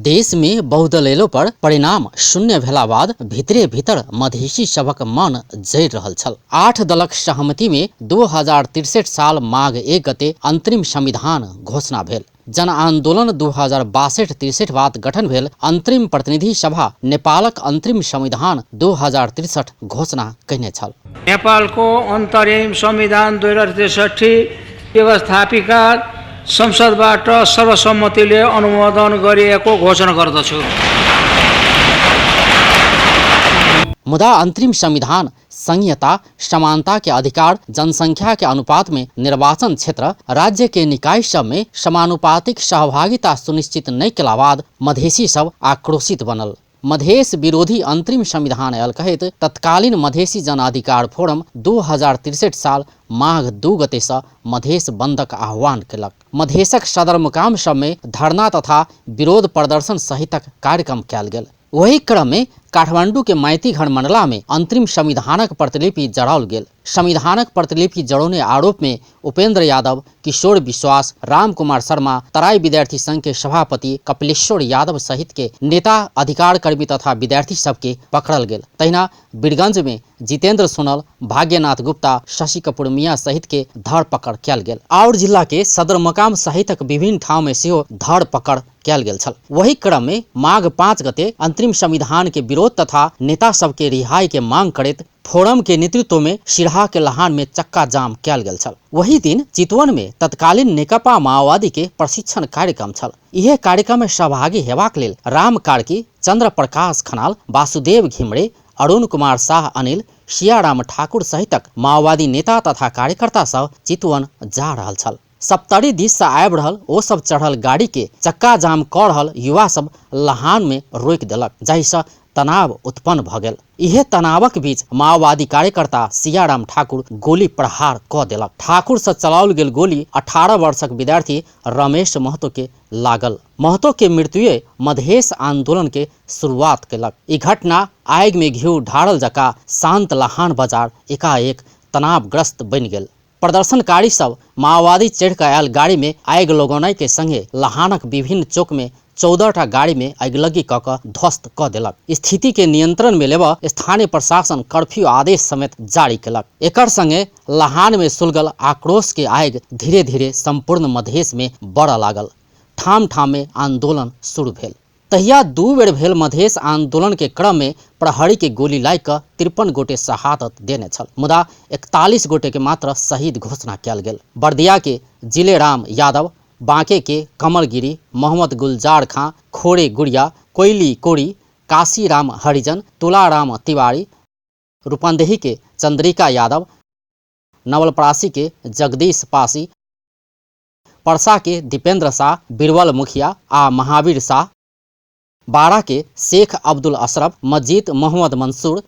देश में बहुदलीय पर परिणाम शून्य भेला बाद भीतरे भीतर मधेसी सभक मन जरि रहल छल। 8 दलक सहमति में 2063 साल माघ 1 गते अंतरिम संविधान घोषणा भेल। जन आंदोलन 2062-63 बाद गठन भेल अंतरिम प्रतिनिधि सभा नेपालक अंतरिम संविधान 2063 घोषणा कयने छल। नेपालको अन्तरिम संविधान 2063 व्यवस्थापिका संसदबाट सर्वसम्मतिले अनुमोदन गरिएको घोषणा गर्दछु। मुदा अंतरिम संविधान संघीयता, समानता के अधिकार, जनसंख्या के अनुपात में निर्वाचन क्षेत्र, राज्य के निकाय सब में समानुपातिक सहभागिता सुनिश्चित नहीं केला बाद मधेसी सब आक्रोशित बनल। मधेश विरोधी अंतरिम संविधान आयल कहैत तत्कालीन मधेसी जन अधिकार फोरम 2063 साल माघ 2 गते से मधेश बंदक आह्वान केलक। मधेशक सदरमुकाम सब में धरना तथा विरोध प्रदर्शन सहितक कार्यक्रम कयल गेल। वही क्रम में काठमांडू के माइती घर मंडला में अंतरिम संविधानक प्रतिलिपि जराओल गेल। संविधानक प्रतिलिपि जरौने आरोप में उपेंद्र यादव, किशोर विश्वास, राम कुमार शर्मा, तराई विद्यार्थी संघ के सभापति कपिलेश्वर यादव सहित के नेता, अधिकार कर्मी तथा विद्यार्थी सबके पकड़ल गेल। तहिना बीरगंज में जितेंद्र सोनल, भाग्यनाथ गुप्ता, शशि कपूर मिया सहित के धरपकड़ कयल गेल। और जिला के सदरमुकाम सहितक विभिन्न ठाव में सेहो धरपकड़ कयल गेल छल। वही क्रम में माघ 5 गते अंतरिम संविधान के विरोध तथा नेता सबके रिहाई के मांग करैत फोरम के नेतृत्व में सिरहा के लहान में चक्का जाम कयल गेल छल। वही दिन चितवन में तत्कालीन नेकपा माओवादी के प्रशिक्षण कार्यक्रम छल। यह कार्यक्रम में सहभागी हेबाक लेल राम कार्की, चंद्र प्रकाश खनाल, वासुदेव घिमरे, अरुण कुमार शाह अनिल, सियाराम ठाकुर सहितक माओवादी नेता तथा कार्यकर्ता सब चितवन जा रहल छल। सप्तरी दिस से आबि रहल ओ सब चढ़ल गाड़ी के चक्का जाम क रहल युवा सब लहान में रोकि देलक, जाहि से तनाव उत्पन्न भ गेल। इहे तनावक बीच माओवादी कार्यकर्ता सियाराम ठाकुर गोली प्रहार क देलक। ठाकुर से चलाओल गेल गोली 18 वर्षक विद्यार्थी रमेश महतो के लागल। महतो के मृत्युए मधेश आंदोलन के शुरुआत केलक। ई घटना आग में घिउ ढारल जका शांत लहान बाजार एकाएक तनावग्रस्त बनि गेल। प्रदर्शनकारी सब माओवादी चढ़ कर आयल गाड़ी में आग लगौनाई के संगे लहानक विभिन्न चौक में 14टा गाड़ी में आगिलगी क ध्वस्त क देलक। स्थिति के नियंत्रण में लेबा स्थानीय प्रशासन कर्फ्यू आदेश समेत जारी केलक। एकर संगे लहान में सुलगल आक्रोश के आग धीरे धीरे संपूर्ण मधेश में बढ़ लागल। ठाम ठाम में आंदोलन शुरू भेल। तहिया 2 बेर भेल मधेश आंदोलन के क्रम में प्रहरी के गोली लाई 53 गोटे शहादत देने छल। मुदा 41 गोटे के मात्र शहीद घोषणा कयल गेल। बर्दिया के जिलेराम यादव, बांके के कमलगिरी, मोहम्मद गुलजार खां, खोड़े गुड़िया, कोयली कोड़ी, काशीराम हरिजन, तुलाराम तिवारी, रूपंदेही के चंद्रिका यादव, नवलपरासी के जगदीश पासी, परसा के दीपेंद्र शाह, बीरबल मुखिया आ महावीर शाह, बारा के शेख अब्दुल अशरफ, मस्जिद मोहम्मद मंसूर,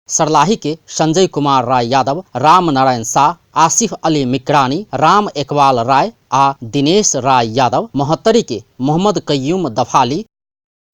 सरलाही के संजय कुमार राय यादव, राम नारायण शाह, आसिफ अली मिक्रानी, राम इकबाल राय आ दिनेश राय यादव, मोहत्तरी के मोहम्मद कय्यूम दफाली,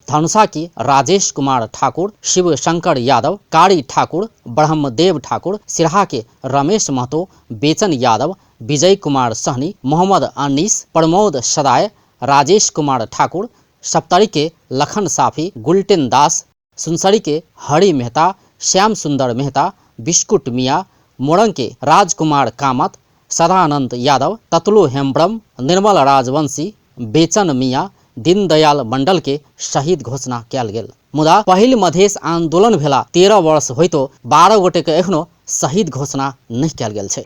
धनुषा के राजेश कुमार ठाकुर, शिव शंकर यादव, कारी ठाकुर, ब्रह्मदेव ठाकुर, सिरहा के रमेश महतो, बेचन यादव, विजय कुमार सहनी, मोहम्मद अनीस, प्रमोद सदाय, राजेश कुमार ठाकुर, सप्तरी के लखन साफी, गुलटेन दास, सुनसरी के हरि मेहता, श्याम सुंदर मेहता, बिस्कुट मिया, मोरंग के राजकुमार कामत, सदानंद यादव, ततलु हेम्ब्रम, निर्मल राजवंशी, बेचन मिया, दीनदयाल मंडल के शहीद घोषणा कयल गेल। मुदा पहिल मधेश आंदोलन भेला 13 वर्ष होइतो 12 गोटे के एखनो शहीद घोषणा नहीं कयल गेल छै।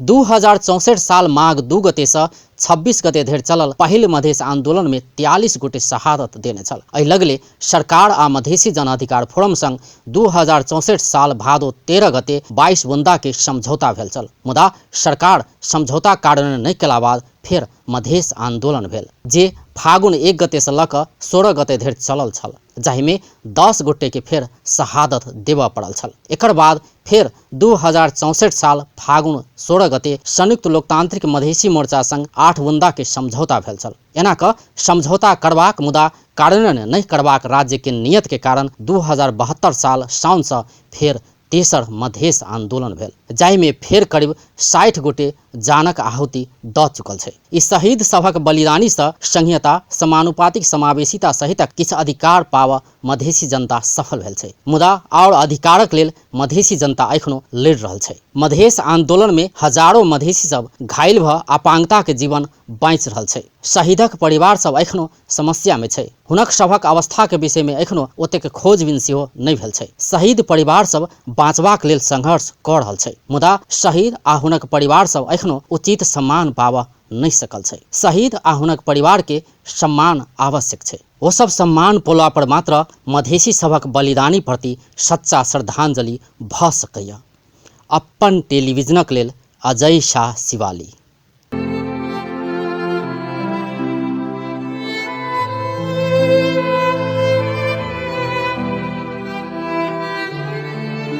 2064 साल माघ 2 गते से 26 गते धरि चलल पहिल मधेश आंदोलन में 43 गोटे शहादत देने छल। एहि लगले सरकार आ मधेसी जन अधिकार फोरम संग 2064 साल भादो 13 गते 22 बुंदा के समझौता भेल छल। मुदा सरकार समझौता कार्यान्वयन नहीं केला बाद फिर मधेश आंदोलन भेल, जे फागुन 1 गते से लक 16 गते धरि चलल छल, जाहि में 10 गोटे के फिर शहादत देवा पड़ल छल। एकर बाद फिर 2064 साल फागुन 16 गते संयुक्त लोकतांत्रिक मधेसी मोर्चा संग 8 बुंदा के समझौता भेल छल। एना क समझौता करबाक मुदा कार्यान्वयन नहीं करबाक राज्य के नियत के कारण 2072 साल साउन से फिर तेसर मधेश आंदोलन भेल, जाहिमे फेर करीब 60 गोटे जानक आहुति द चुकल छै। ई शहीद सभक बलिदानी सँ संघीयता, समानुपातिक समावेशिता सहित किछु अधिकार पाव मधेसी जनता सफल भेल छै। मुदा और अधिकारक लेल मधेसी जनता एखनो लड़ि रहल छै। मधेश आंदोलन में हजारों मधेसी सब घायल भ अपांगता के जीवन बाँचि रहल छै। शहीदक परिवार सब एखनो समस्या में छै। हुनक सभक अवस्था के विषय में एखनो ओतेक खोजबीन सेहो नहि भेल छै। शहीद परिवार सब बाँचबाक लेल संघर्ष कऽ रहल छै, मुदा शहीद आ हुनक परिवार सब एखनो उचित सम्मान पाबऽ नहीं सकल छै। शहीद आ हुनक परिवार के सम्मान आवश्यक छै। वो सब सम्मान पोला पर मात्र मधेसी सभक बलिदानी प्रति सच्चा श्रद्धांजलि भऽ सकैया। अपन टेलीविजनक लेल अजय शाह शिवाली।